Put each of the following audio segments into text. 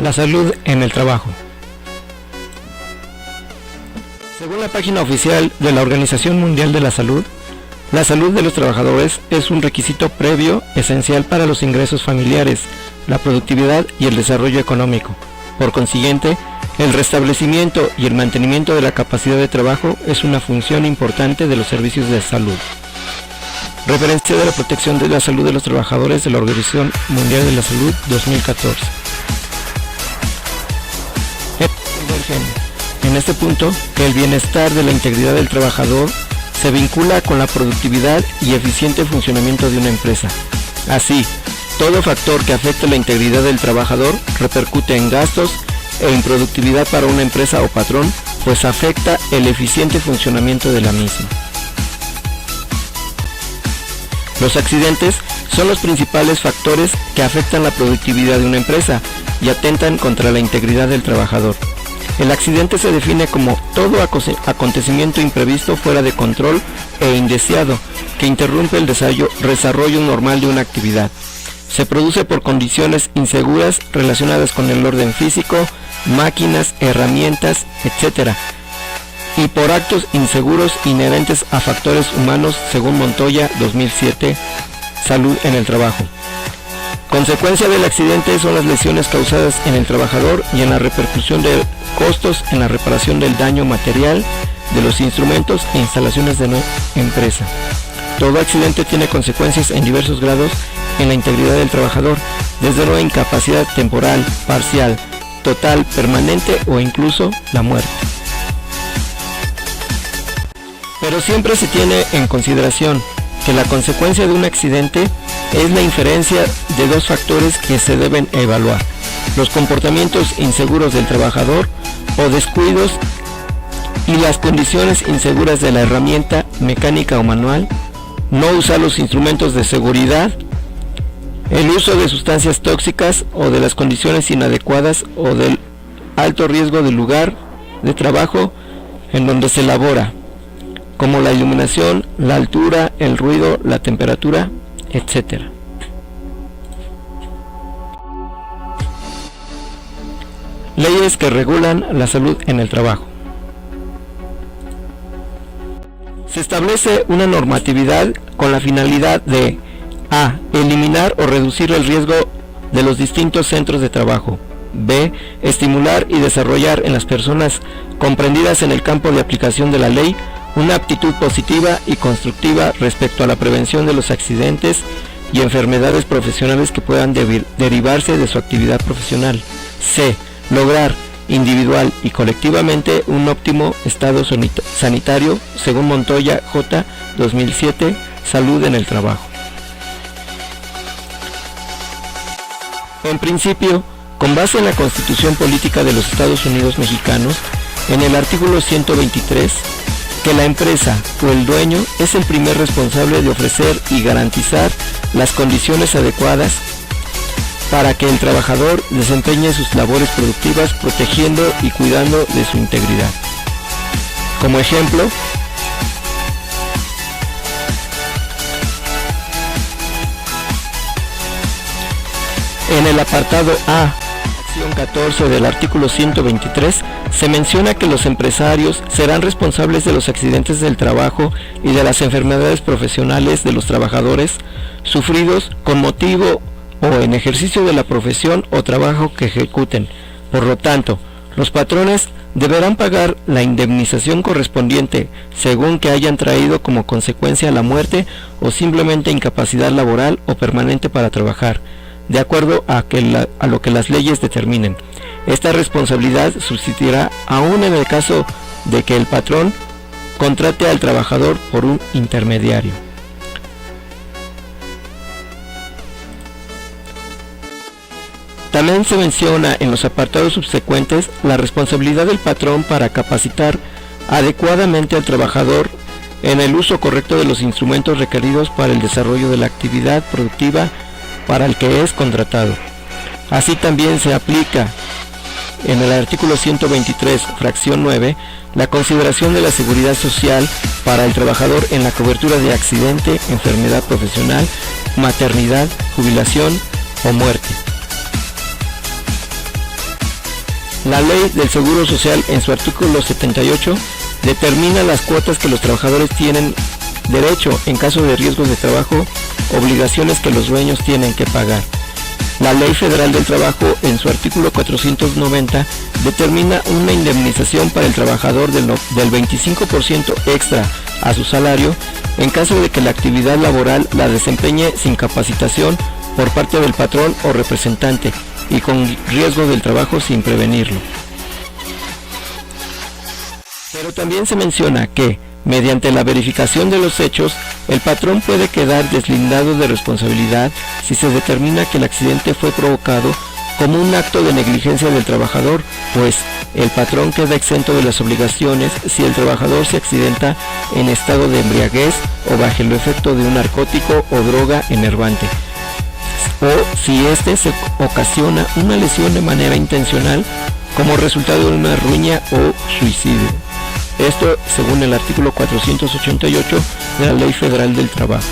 La salud en el trabajo. Según la página oficial de la Organización Mundial de la Salud de los trabajadores es un requisito previo esencial para los ingresos familiares, la productividad y el desarrollo económico. Por consiguiente, el restablecimiento y el mantenimiento de la capacidad de trabajo es una función importante de los servicios de salud. Referencia de la protección de la salud de los trabajadores de la Organización Mundial de la Salud 2014. En este punto, que el bienestar de la integridad del trabajador se vincula con la productividad y eficiente funcionamiento de una empresa. Así, todo factor que afecte la integridad del trabajador repercute en gastos e improductividad para una empresa o patrón, pues afecta el eficiente funcionamiento de la misma. Los accidentes son los principales factores que afectan la productividad de una empresa y atentan contra la integridad del trabajador. El accidente se define como todo acontecimiento imprevisto fuera de control e indeseado que interrumpe el desarrollo normal de una actividad. Se produce por condiciones inseguras relacionadas con el orden físico, máquinas, herramientas, etc. y por actos inseguros inherentes a factores humanos según Montoya 2007, Salud en el Trabajo. Consecuencia del accidente son las lesiones causadas en el trabajador y en la repercusión de costos en la reparación del daño material de los instrumentos e instalaciones de la empresa. Todo accidente tiene consecuencias en diversos grados en la integridad del trabajador, desde una incapacidad temporal, parcial, total, permanente o incluso la muerte. Pero siempre se tiene en consideración que la consecuencia de un accidente es la inferencia de dos factores que se deben evaluar: los comportamientos inseguros del trabajador o descuidos y las condiciones inseguras de la herramienta mecánica o manual, no usar los instrumentos de seguridad, el uso de sustancias tóxicas o de las condiciones inadecuadas o del alto riesgo del lugar de trabajo en donde se elabora, como la iluminación, la altura, el ruido, la temperatura, etc. Leyes que regulan la salud en el trabajo. Se establece una normatividad con la finalidad de a. Eliminar o reducir el riesgo de los distintos centros de trabajo. B. Estimular y desarrollar en las personas comprendidas en el campo de aplicación de la ley una aptitud positiva y constructiva respecto a la prevención de los accidentes y enfermedades profesionales que puedan derivarse de su actividad profesional. C. Lograr individual y colectivamente un óptimo estado sanitario según Montoya J. 2007, Salud en el Trabajo. En principio, con base en la Constitución Política de los Estados Unidos Mexicanos, en el artículo 123, que la empresa o el dueño es el primer responsable de ofrecer y garantizar las condiciones adecuadas para que el trabajador desempeñe sus labores productivas protegiendo y cuidando de su integridad. Como ejemplo, en el apartado A, sección 14 del artículo 123, se menciona que los empresarios serán responsables de los accidentes del trabajo y de las enfermedades profesionales de los trabajadores sufridos con motivo o en ejercicio de la profesión o trabajo que ejecuten. Por lo tanto, los patrones deberán pagar la indemnización correspondiente según que hayan traído como consecuencia la muerte o simplemente incapacidad laboral o permanente para trabajar, de acuerdo a lo que las leyes determinen. Esta responsabilidad subsistirá aún en el caso de que el patrón contrate al trabajador por un intermediario. También se menciona en los apartados subsecuentes la responsabilidad del patrón para capacitar adecuadamente al trabajador en el uso correcto de los instrumentos requeridos para el desarrollo de la actividad productiva para el que es contratado. Así también se aplica en el artículo 123, fracción 9, la consideración de la seguridad social para el trabajador en la cobertura de accidente, enfermedad profesional, maternidad, jubilación o muerte. La Ley del Seguro Social, en su artículo 78, determina las cuotas que los trabajadores tienen derecho en caso de riesgos de trabajo, obligaciones que los dueños tienen que pagar. La Ley Federal del Trabajo, en su artículo 490, determina una indemnización para el trabajador del 25% extra a su salario en caso de que la actividad laboral la desempeñe sin capacitación por parte del patrón o representante y con riesgo del trabajo sin prevenirlo. Pero también se menciona que, mediante la verificación de los hechos, el patrón puede quedar deslindado de responsabilidad si se determina que el accidente fue provocado como un acto de negligencia del trabajador, pues el patrón queda exento de las obligaciones si el trabajador se accidenta en estado de embriaguez o bajo el efecto de un narcótico o droga enervante, o si éste se ocasiona una lesión de manera intencional como resultado de una ruina o suicidio. Esto según el artículo 488 de la Ley Federal del Trabajo.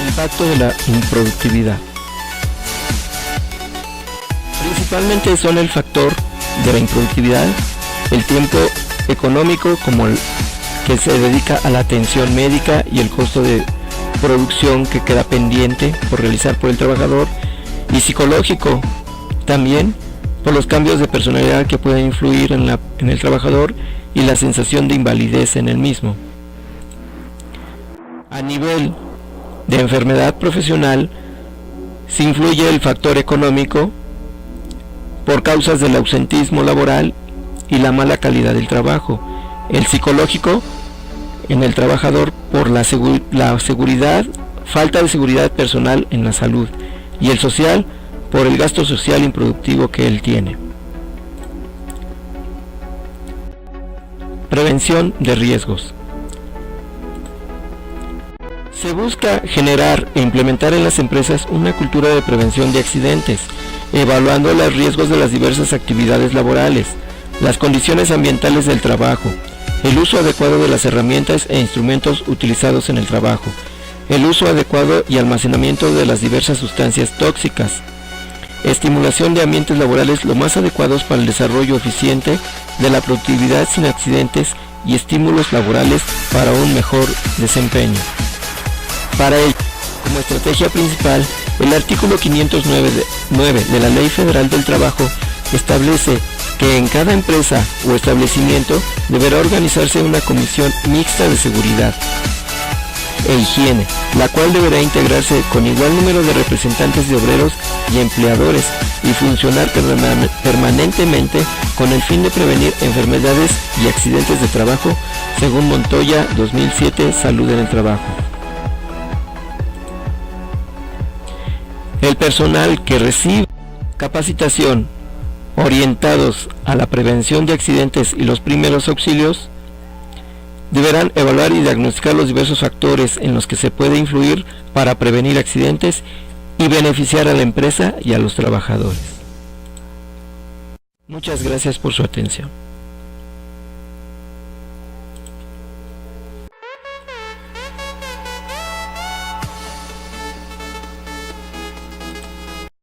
Impacto de la improductividad. Principalmente son el factor de la improductividad, el tiempo económico como el que se dedica a la atención médica y el costo de producción que queda pendiente por realizar por el trabajador, y psicológico también por los cambios de personalidad que pueden influir en el trabajador y la sensación de invalidez en el mismo. A nivel de enfermedad profesional, se influye el factor económico por causas del ausentismo laboral y la mala calidad del trabajo, el psicológico en el trabajador por la seguridad, falta de seguridad personal en la salud, y el social por el gasto social improductivo que él tiene. Prevención de riesgos. Se busca generar e implementar en las empresas una cultura de prevención de accidentes, evaluando los riesgos de las diversas actividades laborales, las condiciones ambientales del trabajo, el uso adecuado de las herramientas e instrumentos utilizados en el trabajo, el uso adecuado y almacenamiento de las diversas sustancias tóxicas, estimulación de ambientes laborales lo más adecuados para el desarrollo eficiente de la productividad sin accidentes y estímulos laborales para un mejor desempeño. Para ello, como estrategia principal, el artículo 509 de la Ley Federal del Trabajo establece que en cada empresa o establecimiento deberá organizarse una comisión mixta de seguridad e higiene, la cual deberá integrarse con igual número de representantes de obreros y empleadores y funcionar permanentemente con el fin de prevenir enfermedades y accidentes de trabajo, según Montoya 2007, Salud en el Trabajo. El personal que recibe capacitación orientados a la prevención de accidentes y los primeros auxilios deberán evaluar y diagnosticar los diversos factores en los que se puede influir para prevenir accidentes y beneficiar a la empresa y a los trabajadores. Muchas gracias por su atención.